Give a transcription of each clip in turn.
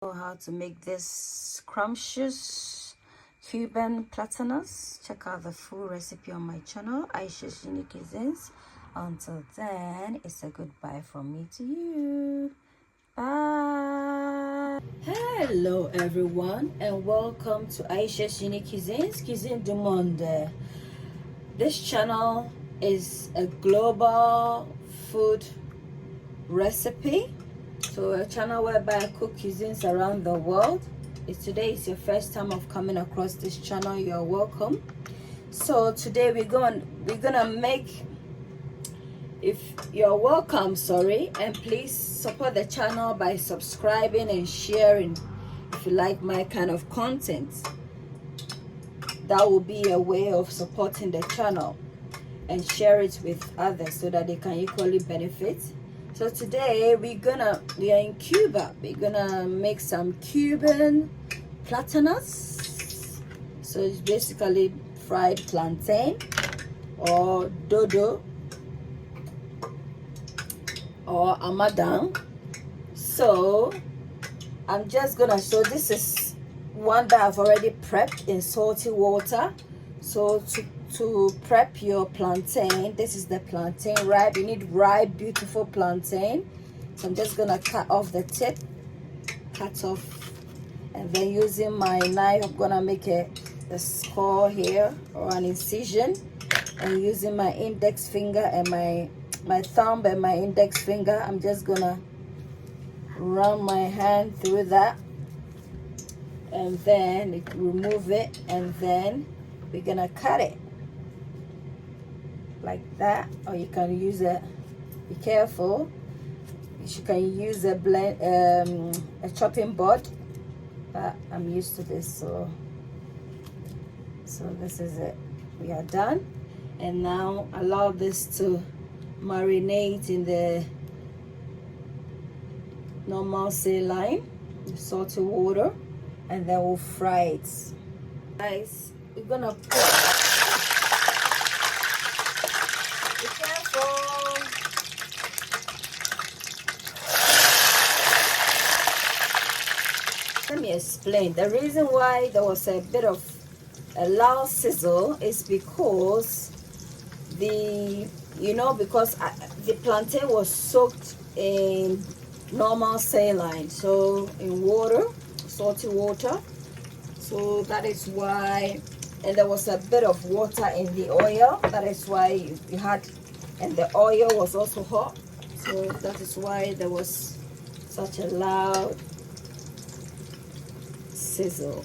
How to make this scrumptious Cuban Platanos. Check out the full recipe on my channel, Ayesha's Unique Cuisines. Until then, it's a goodbye from me to you. Bye. Hello everyone, and welcome to Ayesha's Unique Cuisines, Cuisine du Monde. This channel is a global food recipe. So a channel whereby I cook cuisines around the world. If today is your first time of coming across this channel, you're welcome. So today we're gonna make, if you're welcome, sorry, and please support the channel by subscribing and sharing if you like my kind of content. That will be a way of supporting the channel, and share it with others so that they can equally benefit. So today we are in Cuba. We're gonna make some Cuban platanos. So it's basically fried plantain or dodo or amadang. So I'm just gonna show, this is one that I've already prepped in salty water. So to prep your plantain, this is the plantain ripe. You need ripe, beautiful plantain. So I'm just gonna cut off the tip, and then using my knife, I'm gonna make a score here or an incision, and using my index finger and my thumb and my index finger, I'm just gonna run my hand through that, and then remove it, and then we're gonna cut it like that. Or you can use a, be careful, you can use a chopping board, but I'm used to this, so this is it. We are done, and now allow this to marinate in the normal saline, salty water, and then we'll fry it. Guys, we're gonna put, be careful. Let me explain. The reason why there was a bit of a loud sizzle is because because the plantain was soaked in normal saline, so in water, salty water. So that is why, and there was a bit of water in the oil. That is why you had, and the oil was also hot. So that is why there was such a loud sizzle.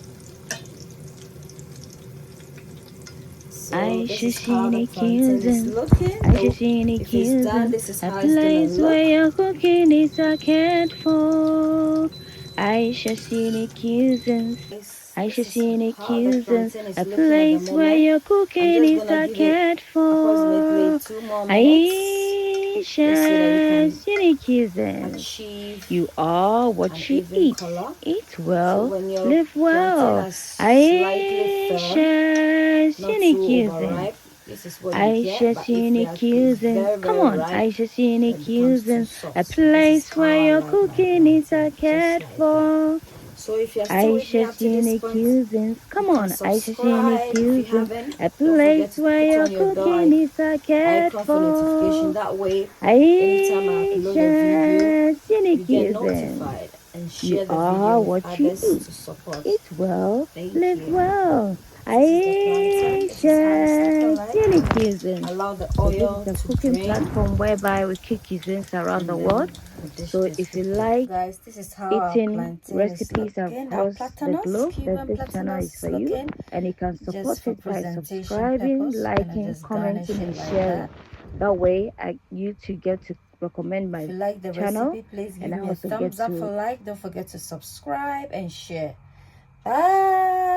So this is how the plantain is looking. If it's done, this is how it's gonna look. Where you're cooking is a cat for Ayesha's Unique Cuisines. Ayesha's Unique Cuisines, a place where you're cooking is a cat for Ayesha's Unique Cuisines. You are what you eat. Eat well, live well. Ayesha's Unique Cuisines. Ayesha's Unique Cuisines. Come on, Ayesha's Unique Cuisines. A place where your cooking is a cat for. So if you're still Ayesha's Unique Cuisines. Come on, Ayesha's Unique Cuisines. A place where your cooking is a cat for. That way, Ayesha's Unique Cuisines. You are what you eat. Eat well, live well. Ayesha's Unique Cuisines. Allow the oil This is a cooking platform whereby we cook cuisines around the world. So if you like, guys, this is how eating recipes across the globe, then this channel is for you. And you can support it by subscribing, liking, commenting, and sharing. That way, you too get to recommend my channel. Recipe, please give and I me a also thumbs get up to for like. Don't forget to subscribe and share. Bye.